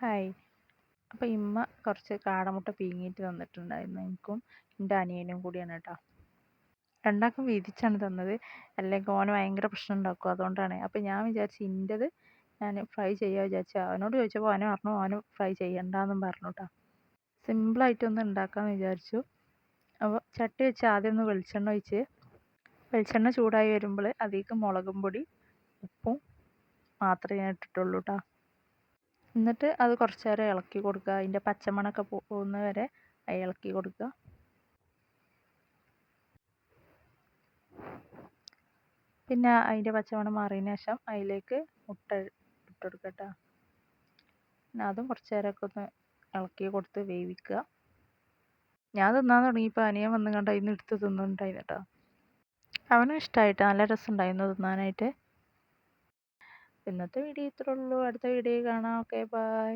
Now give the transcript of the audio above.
Hi. അപ്പോൾ ഇമ്മ കുറച്ച് കാടമുട്ട പീങ്ങിയിട്ട് തന്നിട്ടുണ്ടായിരുന്നു. എനിക്കും എൻ്റെ അനിയനും കൂടിയാണ് കേട്ടോ. രണ്ടാൾക്കും വീതിച്ചാണ് തന്നത്. അല്ലെങ്കിൽ ഓന് ഭയങ്കര പ്രശ്നം ഉണ്ടാക്കും. അതുകൊണ്ടാണ്. അപ്പോൾ ഞാൻ വിചാരിച്ചു എൻ്റേത് ഞാൻ ഫ്രൈ ചെയ്യാമെന്ന് വിചാരിച്ചു. അവനോട് ചോദിച്ചപ്പോൾ അവന് പറഞ്ഞു ഓന് ഫ്രൈ ചെയ്യണ്ടാന്നും പറഞ്ഞു കേട്ടോ. സിമ്പിളായിട്ടൊന്ന് ഉണ്ടാക്കാമെന്ന് വിചാരിച്ചു. അപ്പോൾ ചട്ടി വെച്ച് ആദ്യം ഒന്ന് വെളിച്ചെണ്ണ ഒഴിച്ച് വെളിച്ചെണ്ണ ചൂടായി വരുമ്പോൾ അതിലേക്ക് മുളകും പൊടി ഉപ്പും മാത്രമേ ഞാൻ ഇട്ടിട്ടുള്ളൂ കേട്ടോ. എന്നിട്ട് അത് കുറച്ച് നേരം ഇളക്കി കൊടുക്കുക. അതിൻ്റെ പച്ചമണമൊക്കെ പോകുന്നത് വരെ ഇളക്കി കൊടുക്കുക. പിന്നെ അതിൻ്റെ പച്ചമണം മാറിയതിന് ശേഷം അതിലേക്ക് മുട്ട ഇട്ട് കൊടുക്കുക കേട്ടോ. പിന്നെ അതും കുറച്ച് നേരമൊക്കെ ഒന്ന് ഇളക്കി കൊടുത്ത് വേവിക്കുക. ഞാൻ തിന്നാൻ തുടങ്ങിയപ്പോൾ അനിയൻ വന്ന് കണ്ട് അതിൽ നിന്ന് എടുത്ത് തിന്നുന്നുണ്ടായിരുന്നു കേട്ടോ. അവനും ഇഷ്ടമായിട്ട് നല്ല രസമുണ്ടായിരുന്നു തിന്നാനായിട്ട്. ഇന്നത്തെ വീഡിയോ ഇത്രേ ഉള്ളൂ. അടുത്ത വീഡിയോ കാണാം. Okay, by.